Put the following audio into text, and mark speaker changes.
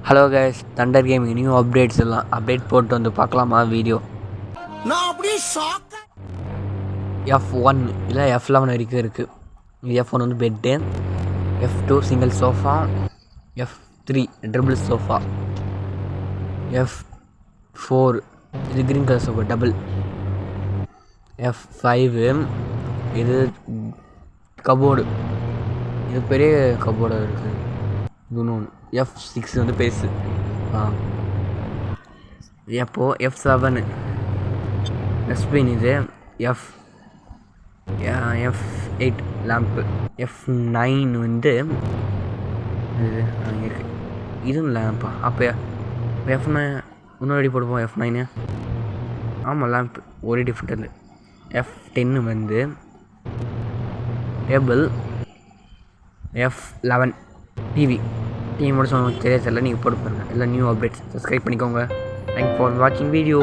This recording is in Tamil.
Speaker 1: Hello guys, Thunder gaming new updates எல்லாம் அப்டேட் போட்டு வந்து பார்க்கலாமா வீடியோ. F1 இல்லை F11 வரைக்கும் இருக்குது. F1 வந்து bed, F2 single sofa, F3 triple sofa, F4 இது green colour sofa double, F5 இது கபோர்டு, இது பெரிய கபோர்டாக இருக்குது. இது ஒன்று. F6 வந்து பெருசு. எப்போது F7 டஸ்ட்பின், இது F8 லேம்ப்பு, F9 வந்து இது இருக்கு, இதுவும் லேம்பா. அப்போ F9 முன்னாடி போடுவோம். F9 ஆமாம் லேம்ப்பு, ஒரே டிஃப்ரெண்ட் இல்லை. F10 வந்து டேபிள், F11 டிவி மட்டும் சொல்லுங்கள், தெரியல, நீங்கள் போட்டு பாருங்கள். எல்லாம் நியூ அப்டேட்ஸ். சப்ஸ்கிரைப் பண்ணிக்கோங்க. தேங்க்ஸ் ஃபார் வாட்சிங் வீடியோ.